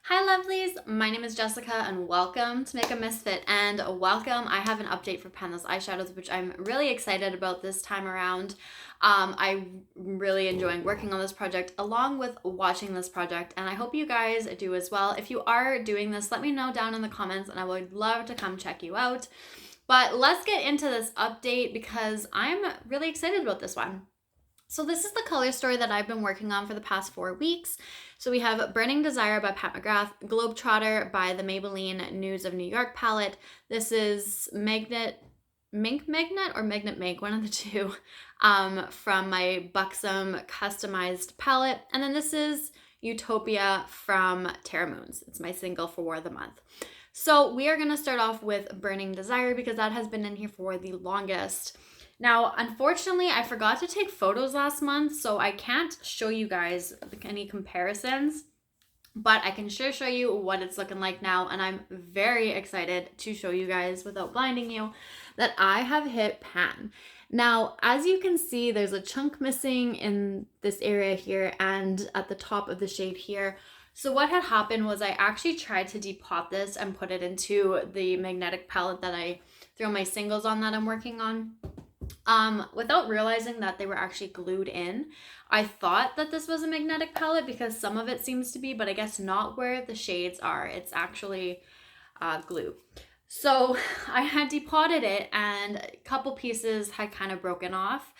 Hi lovelies, my name is Jessica and welcome to makeup.misfit and welcome. I have an update for Panless eyeshadows which I'm really excited about this time around. I'm really enjoying working on this project along with watching this project and I hope you guys do as well. If you are doing this, let me know down in the comments and I would love to come check you out. But let's get into this update because I'm really excited about this one. So this is the color story that I've been working on for the past 4 weeks. So we have Burning Desire by Pat McGrath, Globetrotter by the Maybelline News of New York palette. This is Mink Magnet or Magnet Make, one of the two, from my Buxom customized palette. And then this is Utopia from Terra. It's my single for the month. So we are going to start off with Burning Desire because that has been in here for the longest. Now, unfortunately, I forgot to take photos last month, so I can't show you guys any comparisons, but I can sure show you what it's looking like now, and I'm very excited to show you guys, without blinding you, that I have hit pan. Now, as you can see, there's a chunk missing in this area here and at the top of the shade here. So what had happened was I actually tried to depot this and put it into the magnetic palette that I throw my singles on that I'm working on. Without realizing that they were actually glued in. I thought that this was a magnetic palette because some of it seems to be, but I guess not where the shades are. It's actually glue. So I had depotted it and a couple pieces had kind of broken off.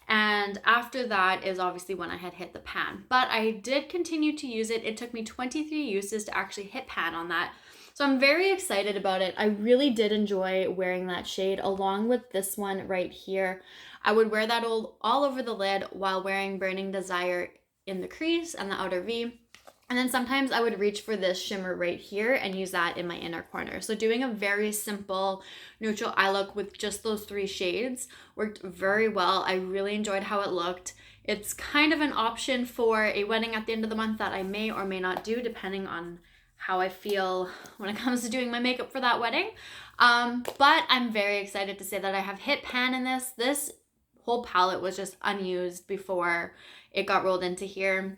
And after that is obviously when I had hit the pan. But I did continue to use it. It took me 23 uses to actually hit pan on that. So I'm very excited about it. I really did enjoy wearing that shade along with this one right here. I would wear that all over the lid while wearing Burning Desire in the crease and the outer V. And then sometimes I would reach for this shimmer right here and use that in my inner corner. So doing a very simple neutral eye look with just those 3 shades worked very well. I really enjoyed how it looked. It's kind of an option for a wedding at the end of the month that I may or may not do depending on how I feel when it comes to doing my makeup for that wedding. But I'm very excited to say that I have hit pan in this. This whole palette was just unused before it got rolled into here.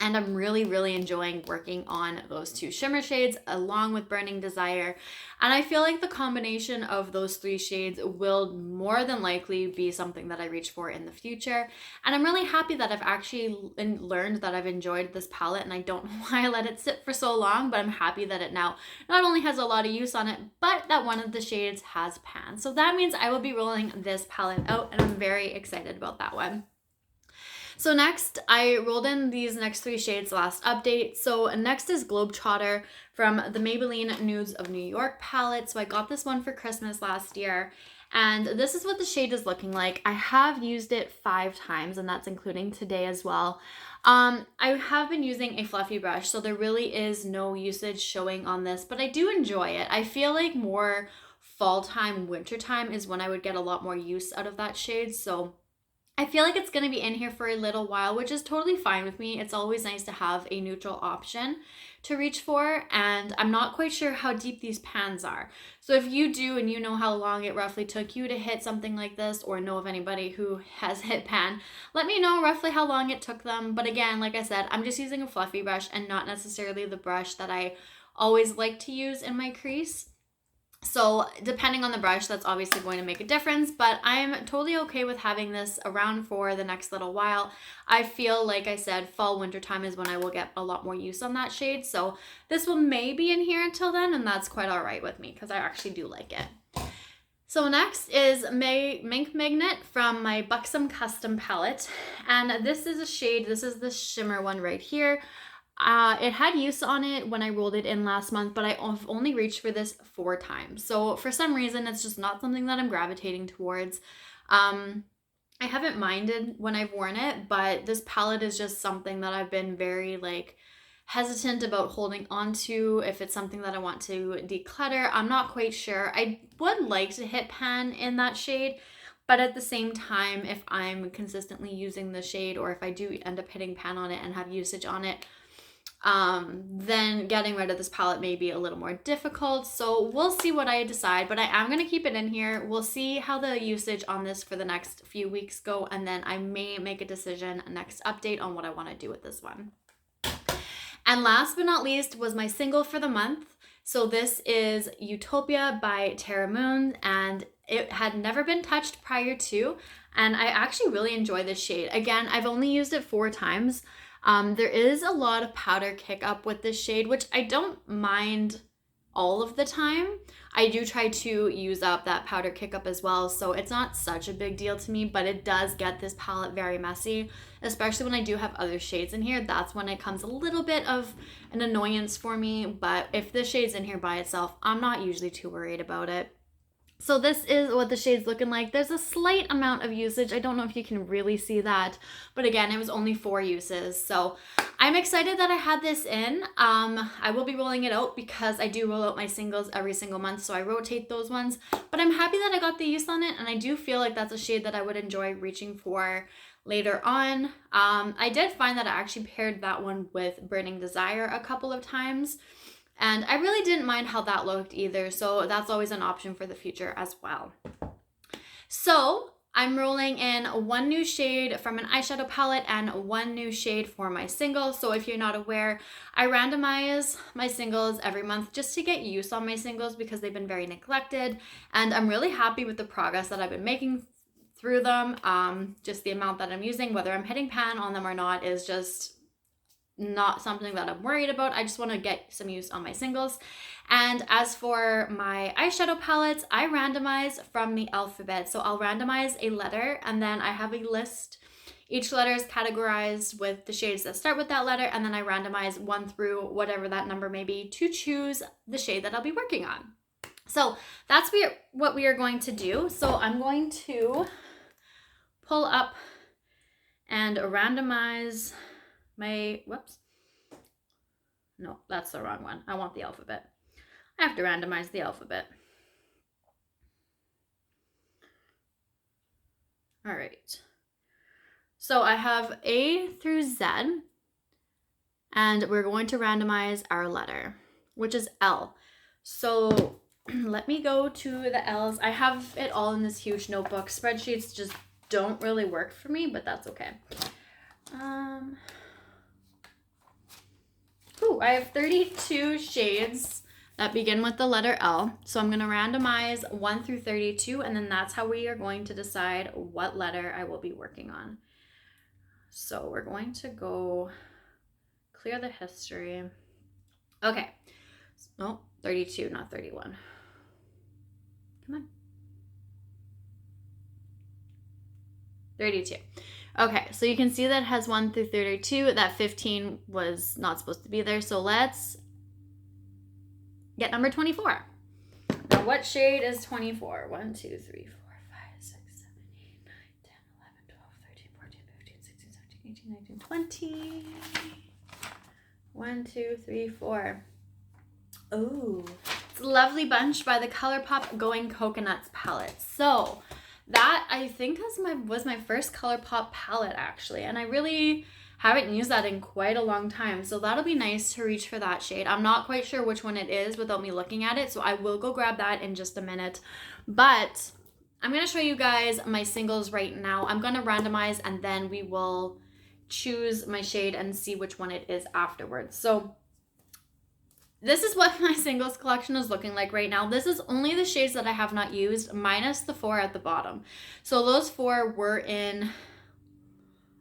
And I'm really enjoying working on those 2 shimmer shades along with Burning Desire. And I feel like the combination of those 3 shades will more than likely be something that I reach for in the future. And I'm really happy that I've actually learned that I've enjoyed this palette, and I don't know why I let it sit for so long, but I'm happy that it now not only has a lot of use on it, but that one of the shades has pan. So that means I will be rolling this palette out, and I'm very excited about that one. So next, I rolled in these next 3 shades last update. So next is Globetrotter from the Maybelline News of New York palette. So I got this one for Christmas last year. And this is what the shade is looking like. I have used it 5 times, and that's including today as well. I have been using a fluffy brush, so there really is no usage showing on this, but I do enjoy it. I feel like more fall time, winter time is when I would get a lot more use out of that shade. So I feel like it's going to be in here for a little while, which is totally fine with me. It's always nice to have a neutral option to reach for, and I'm not quite sure how deep these pans are. So if you do and you know how long it roughly took you to hit something like this, or know of anybody who has hit pan, let me know roughly how long it took them. But again, like I said, I'm just using a fluffy brush and not necessarily the brush that I always like to use in my crease. So depending on the brush, that's obviously going to make a difference, but I'm totally okay with having this around for the next little while. I feel like I said, fall, winter time is when I will get a lot more use on that shade. So this will may be in here until then, and that's quite all right with me because I actually do like it. So next is Mink Magnet from my Buxom Custom palette. And this is a shade, this is the shimmer one right here. It had use on it when I rolled it in last month, but I've only reached for this 4 times. So for some reason, it's just not something that I'm gravitating towards. I haven't minded when I've worn it, but this palette is just something that I've been very hesitant about holding on to. If it's something that I want to declutter, I'm not quite sure. I would like to hit pan in that shade, but at the same time, if I'm consistently using the shade, or if I do end up hitting pan on it and have usage on it, then getting rid of this palette may be a little more difficult. So we'll see what I decide, but I am going to keep it in here. We'll see how the usage on this for the next few weeks go, and then I may make a decision, a next update on what I want to do with this one. And last but not least was my single for the month. So this is Utopia by Terra, and it had never been touched prior to, and I actually really enjoy this shade. Again, I've only used it 4 times. There is a lot of powder kick up with this shade, which I don't mind all of the time. I do try to use up that powder kick up as well, so it's not such a big deal to me, but it does get this palette very messy, especially when I do have other shades in here. That's when it comes a little bit of an annoyance for me, but if this shade's in here by itself, I'm not usually too worried about it. So this is what the shade's looking like. There's a slight amount of usage. I don't know if you can really see that, but again, it was only 4 uses. So I'm excited that I had this in. I will be rolling it out because I do roll out my singles every single month, so I rotate those ones. But I'm happy that I got the use on it, and I do feel like that's a shade that I would enjoy reaching for later on. I did find that I actually paired that one with Burning Desire a couple of times, and I really didn't mind how that looked either, so that's always an option for the future as well. So I'm rolling in 1 new shade from an eyeshadow palette and 1 new shade for my single. So if you're not aware, I randomize my singles every month just to get use on my singles because they've been very neglected, and I'm really happy with the progress that I've been making through them. Just the amount that I'm using, whether I'm hitting pan on them or not, is just not something that I'm worried about. I just want to get some use on my singles. And as for my eyeshadow palettes, I randomize from the alphabet. So I'll randomize a letter, and then I have a list. Each letter is categorized with the shades that start with that letter, and then I randomize 1 through whatever that number may be to choose the shade that I'll be working on. So that's what we are going to do. So I'm going to pull up and randomize my, whoops, no, that's the wrong one. I want the alphabet. I have to randomize the alphabet. All right. So I have A through Z, and we're going to randomize our letter, which is L. So let me go to the L's. I have it all in this huge notebook. Spreadsheets just don't really work for me, but that's okay. I have 32 shades that begin with the letter L. So I'm going to randomize 1 through 32, and then that's how we are going to decide what letter I will be working on. So we're going to go clear the history. Okay. No, 32, not 31. Come on. 32. Okay, so you can see that it has 1 through 32. That 15 was not supposed to be there. So let's get number 24. Now, what shade is 24? 1, 2, 3, 4, 5, 6, 7, 8, 9, 10, 11, 12, 13, 14, 15, 16, 17, 18, 19, 20. 1, 2, 3, 4. Oh, it's a Lovely Bunch by the ColourPop Going Coconuts palette. So that, I think, was my first ColourPop palette, actually, and I really haven't used that in quite a long time, so that'll be nice to reach for that shade. I'm not quite sure which one it is without me looking at it, so I will go grab that in just a minute, but I'm going to show you guys my singles right now. I'm going to randomize, and then we will choose my shade and see which one it is afterwards. So this is what my singles collection is looking like right now. This is only the shades that I have not used, minus the 4 at the bottom. So those 4 were in,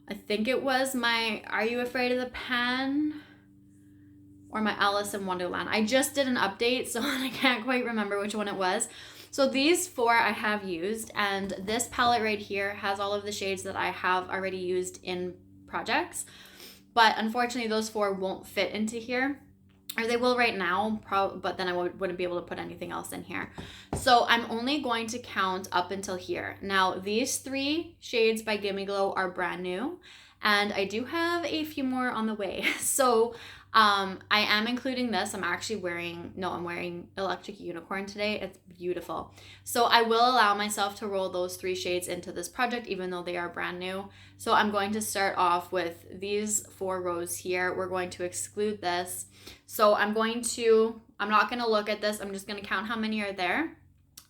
I think it was my Are You Afraid of the Pan or my Alice in Wonderland. I just did an update, so I can't quite remember which one it was. So these 4 I have used, and this palette right here has all of the shades that I have already used in projects. But unfortunately, those 4 won't fit into here. Or they will right now, but then I wouldn't be able to put anything else in here. So I'm only going to count up until here. Now, these 3 shades by Gimme Glow are brand new, and I do have a few more on the way. So I am including this. I'm wearing Electric Unicorn today. It's beautiful. So I will allow myself to roll those 3 shades into this project, even though they are brand new. So I'm going to start off with these 4 rows here. We're going to exclude this. So I'm not going to look at this. I'm just going to count how many are there.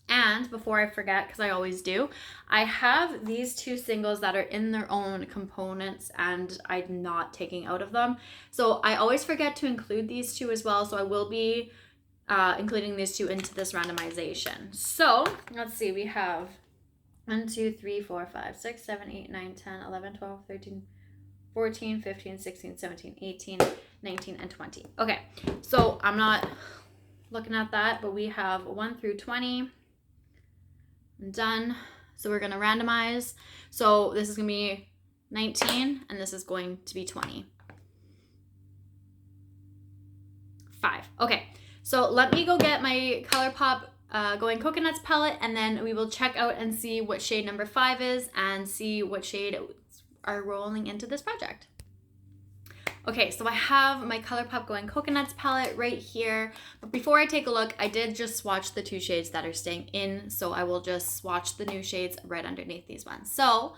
And before I forget, because I always do, I have these two singles that are in their own components and I'm not taking out of them. So I always forget to include these two as well. So I will be including these two into this randomization. So let's see, we have 1, 2, 3, 4, 5, 6, 7, 8, 9, 10, 11, 12, 13, 14, 15, 16, 17, 18, 19, and 20. Okay, so I'm not looking at that, but we have 1 through 20. I'm done. So we're gonna randomize. So this is gonna be 19 and this is going to be 20. 5. Okay, so let me go get my ColourPop Going Coconuts palette, and then we will check out and see what shade number 5 is and see what shade are rolling into this project. Okay, so I have my ColourPop Going Coconuts palette right here. But before I take a look, I did just swatch the two shades that are staying in. So I will just swatch the new shades right underneath these ones. So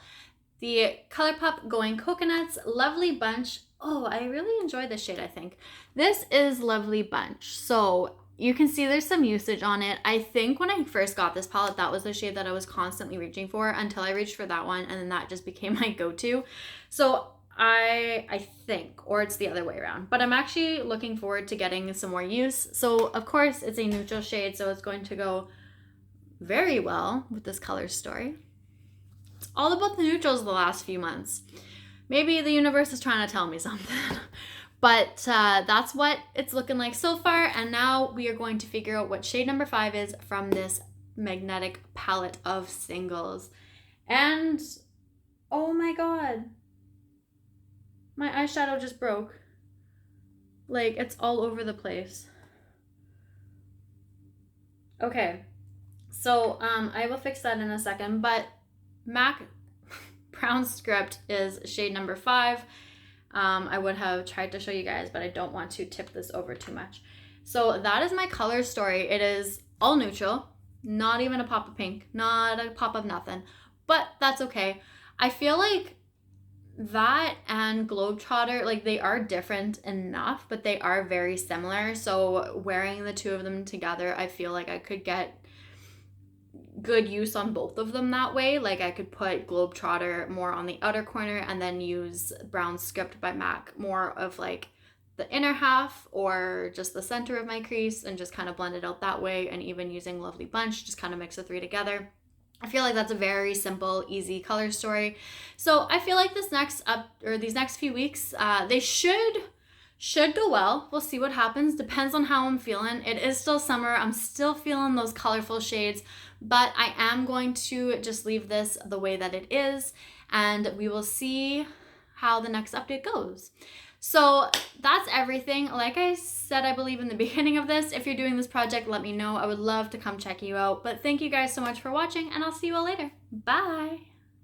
the ColourPop Going Coconuts Lovely Bunch. Oh, I really enjoy this shade, I think. This is Lovely Bunch. So you can see there's some usage on it. I think when I first got this palette, that was the shade that I was constantly reaching for until I reached for that one, and then that just became my go-to. So I think, or it's the other way around, but I'm actually looking forward to getting some more use. So of course it's a neutral shade, so it's going to go very well with this color story. It's all about the neutrals the last few months. Maybe the universe is trying to tell me something. But that's what it's looking like so far. And now we are going to figure out what shade number 5 is from this magnetic palette of singles. And oh my god, my eyeshadow just broke. Like, it's all over the place. Okay, so I will fix that in a second, but MAC Brown Script is shade number 5. I would have tried to show you guys, but I don't want to tip this over too much. So that is my color story. It is all neutral, not even a pop of pink, not a pop of nothing, but that's okay. I feel like that and Globetrotter, like, they are different enough, but they are very similar. So wearing the two of them together, I feel like I could get good use on both of them that way. Like, I could put Globetrotter more on the outer corner and then use Brown Script by MAC more of like the inner half or just the center of my crease, and just kind of blend it out that way. And even using Lovely Bunch, just kind of mix the three together. I feel like that's a very simple, easy color story. So I feel like these next few weeks, they should go well. We'll see what happens. Depends on how I'm feeling. It is still summer. I'm still feeling those colorful shades, but I am going to just leave this the way that it is, and we will see how the next update goes. So that's everything. Like I said, I believe in the beginning of this, if you're doing this project, let me know. I would love to come check you out. But thank you guys so much for watching, and I'll see you all later. Bye.